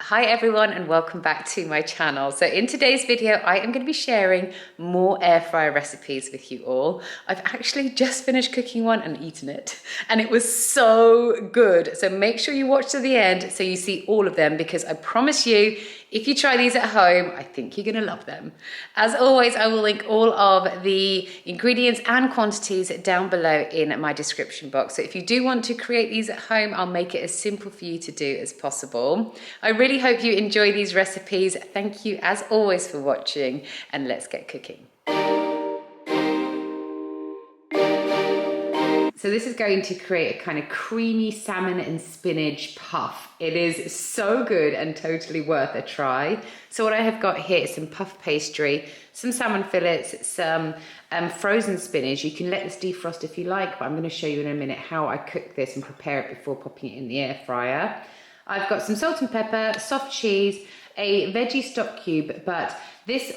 Hi everyone and welcome back to my channel. So in today's video I am going to be sharing more air fryer recipes with you all. I've actually just finished cooking one and eaten it and it was so good. So make sure you watch to the end so you see all of them, because I promise you if you try these at home I think you're going to love them. As always, I will link all of the ingredients and quantities down below in my description box. So if you do want to create these at home, I'll make it as simple for you to do as possible. I really hope you enjoy these recipes. Thank you as always for watching, and let's get cooking. So this is going to create a kind of creamy salmon and spinach puff. It is so good and totally worth a try. So what I have got here is some puff pastry, some salmon fillets, some frozen spinach. You can let this defrost if you like, but I'm going to show you in a minute how I cook this and prepare it before popping it in the air fryer. I've got some salt and pepper, soft cheese, a veggie stock cube, but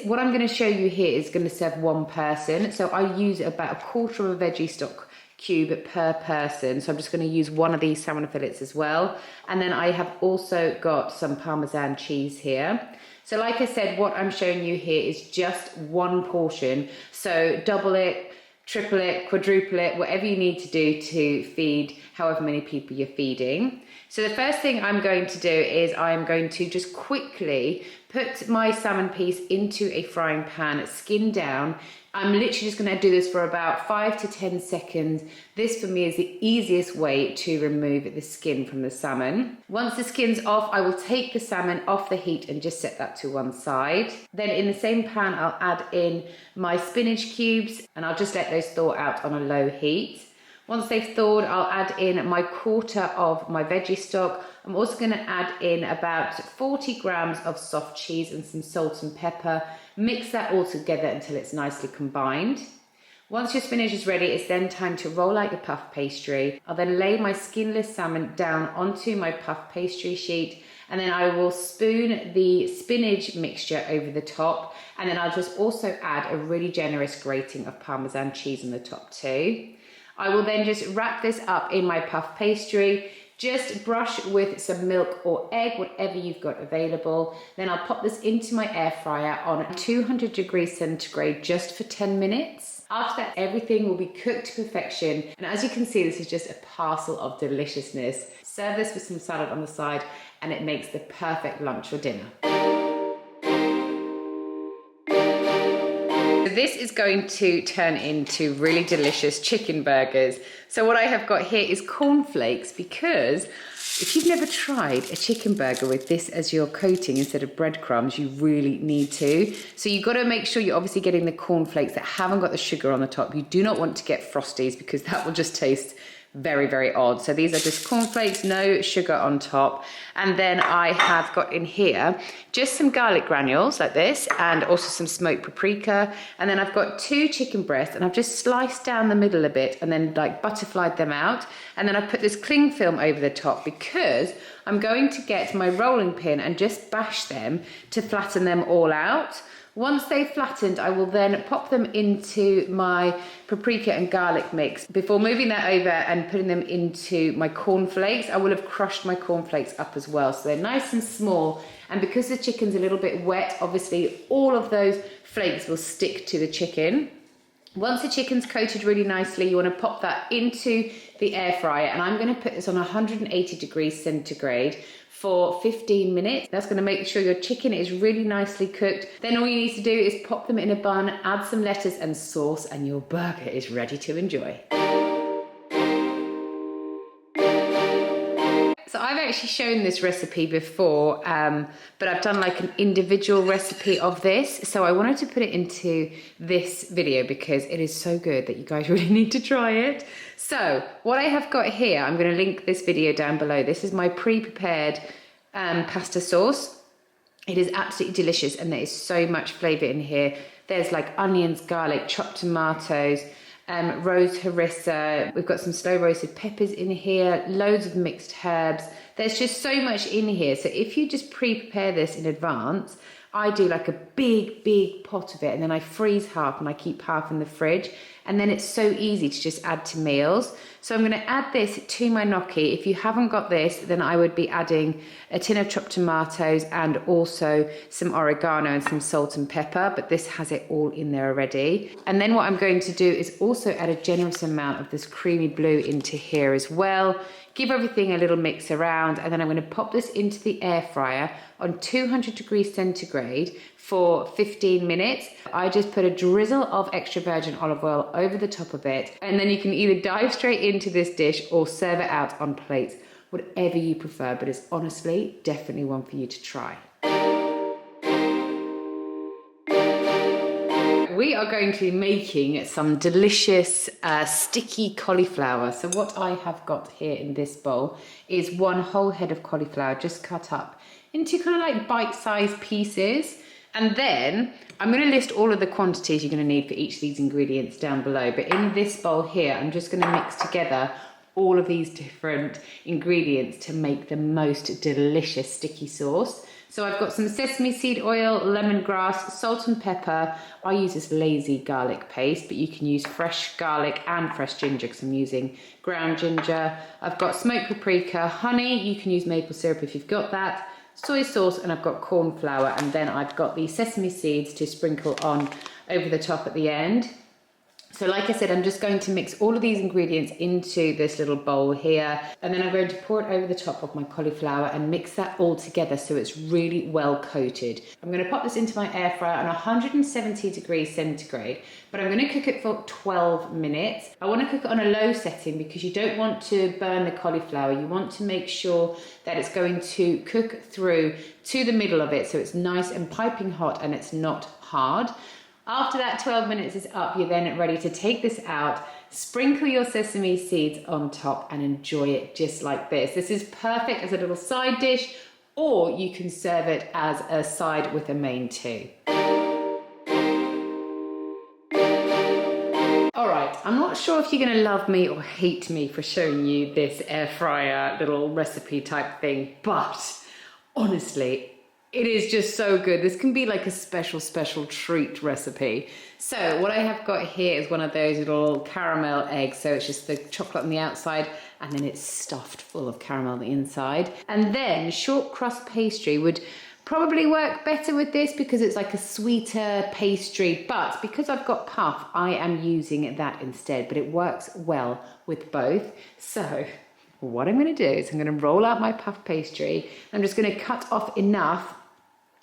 what I'm going to show you here is going to serve one person. So I use about a quarter of a veggie stock cube per person. So I'm just going to use one of these salmon fillets as well. And then I have also got some Parmesan cheese here. So like I said, what I'm showing you here is just one portion. So double it, triple it, quadruple it, whatever you need to do to feed however many people you're feeding. So the first thing I'm going to do is I'm going to just quickly put my salmon piece into a frying pan, skin down. I'm literally just going to do this for about 5 to 10 seconds. This for me is the easiest way to remove the skin from the salmon. Once the skin's off, I will take the salmon off the heat and just set that to one side. Then in the same pan, I'll add in my spinach cubes and I'll just let those thaw out on a low heat. Once they've thawed, I'll add in my quarter of my veggie stock. I'm also going to add in about 40 grams of soft cheese and some salt and pepper. Mix that all together until it's nicely combined. Once your spinach is ready, it's then time to roll out your puff pastry. I'll then lay my skinless salmon down onto my puff pastry sheet, and then I will spoon the spinach mixture over the top, and then I'll just also add a really generous grating of Parmesan cheese on the top too. I will then just wrap this up in my puff pastry, just brush with some milk or egg, whatever you've got available. Then I'll pop this into my air fryer on 200 degrees centigrade just for 10 minutes. After that, everything will be cooked to perfection. And as you can see, this is just a parcel of deliciousness. Serve this with some salad on the side and it makes the perfect lunch or dinner. This is going to turn into really delicious chicken burgers. So what I have got here is cornflakes, because if you've never tried a chicken burger with this as your coating instead of breadcrumbs, you really need to. So you've got to make sure you're obviously getting the cornflakes that haven't got the sugar on the top. You do not want to get Frosties because that will just taste very, very odd. So these are just cornflakes, no sugar on top. And then I have got in here just some garlic granules like this, and also some smoked paprika. And then I've got 2 chicken breasts, and I've just sliced down the middle a bit and then like butterflied them out. And then I put this cling film over the top because I'm going to get my rolling pin and just bash them to flatten them all out. Once they've flattened, I will then pop them into my paprika and garlic mix before moving that over and putting them into my cornflakes. I will have crushed my cornflakes up as well, so they're nice and small. And because the chicken's a little bit wet, obviously all of those flakes will stick to the chicken. Once the chicken's coated really nicely, you want to pop that into the air fryer, and I'm going to put this on 180 degrees centigrade for 15 minutes. That's going to make sure your chicken is really nicely cooked. Then all you need to do is pop them in a bun, add some lettuce and sauce, and your burger is ready to enjoy. So I've actually shown this recipe before, but I've done like an individual recipe of this. So I wanted to put it into this video because it is so good that you guys really need to try it. So what I have got here, I'm going to link this video down below. This is my pre-prepared pasta sauce. It is absolutely delicious and there is so much flavour in here. There's like onions, garlic, chopped tomatoes, rose harissa. We've got some slow roasted peppers in here, loads of mixed herbs. there's just so much in here. So if you just pre-prepare this in advance, I do like a big pot of it, and then I freeze half and I keep half in the fridge, and then it's so easy to just add to meals. So I'm going to add this to my gnocchi. If you haven't got this, then I would be adding a tin of chopped tomatoes and also some oregano and some salt and pepper, but this has it all in there already. And then what I'm going to do is also add a generous amount of this creamy blue into here as well. Give everything a little mix around, and then I'm going to pop this into the air fryer on 200 degrees centigrade for 15 minutes. I just put a drizzle of extra virgin olive oil over the top of it, and then you can either dive straight into this dish or serve it out on plates, whatever you prefer, but it's honestly definitely one for you to try. We are going to be making some delicious sticky cauliflower. So what I have got here in this bowl is one whole head of cauliflower just cut up into kind of like bite-sized pieces. And then I'm going to list all of the quantities you're going to need for each of these ingredients down below. But in this bowl here, I'm just going to mix together all of these different ingredients to make the most delicious sticky sauce. So I've got some sesame seed oil, lemongrass, salt and pepper. I use this lazy garlic paste, but you can use fresh garlic and fresh ginger because I'm using ground ginger. I've got smoked paprika, honey. You can use maple syrup if you've got that. Soy sauce, and I've got corn flour, and then I've got the sesame seeds to sprinkle on over the top at the end. So like I said, I'm just going to mix all of these ingredients into this little bowl here, and then I'm going to pour it over the top of my cauliflower and mix that all together so it's really well coated. I'm going to pop this into my air fryer on 170 degrees centigrade, but I'm going to cook it for 12 minutes. I want to cook it on a low setting because you don't want to burn the cauliflower. You want to make sure that it's going to cook through to the middle of it so it's nice and piping hot and it's not hard. After that 12 minutes is up, you're then ready to take this out, sprinkle your sesame seeds on top and enjoy it just like this. This is perfect as a little side dish, or you can serve it as a side with a main too. All right, I'm not sure if you're gonna love me or hate me for showing you this air fryer little recipe type thing, but honestly, it is just so good. This can be like a special treat recipe. So what I have got here is one of those little caramel eggs. So it's just the chocolate on the outside and then it's stuffed full of caramel on the inside. And then short crust pastry would probably work better with this because it's like a sweeter pastry. But because I've got puff, I am using that instead. But it works well with both. So what I'm going to do is I'm going to roll out my puff pastry. I'm just going to cut off enough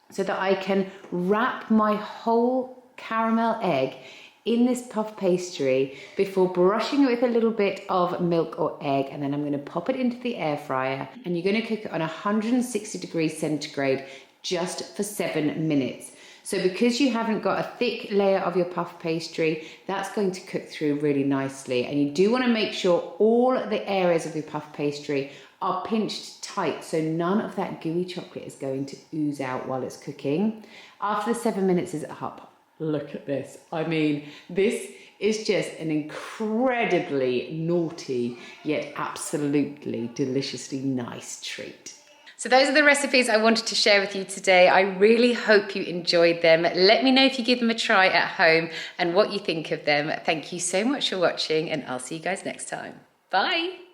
so that I can wrap my whole caramel egg in this puff pastry before brushing it with a little bit of milk or egg, and then I'm going to pop it into the air fryer, and you're going to cook it on 160 degrees centigrade just for 7 minutes. So because you haven't got a thick layer of your puff pastry, that's going to cook through really nicely. And you do want to make sure all the areas of your puff pastry are pinched tight so none of that gooey chocolate is going to ooze out while it's cooking. After the 7 minutes is up, look at this. I mean, this is just an incredibly naughty yet absolutely deliciously nice treat. So those are the recipes I wanted to share with you today. I really hope you enjoyed them. Let me know if you give them a try at home and what you think of them. Thank you so much for watching, and I'll see you guys next time. Bye.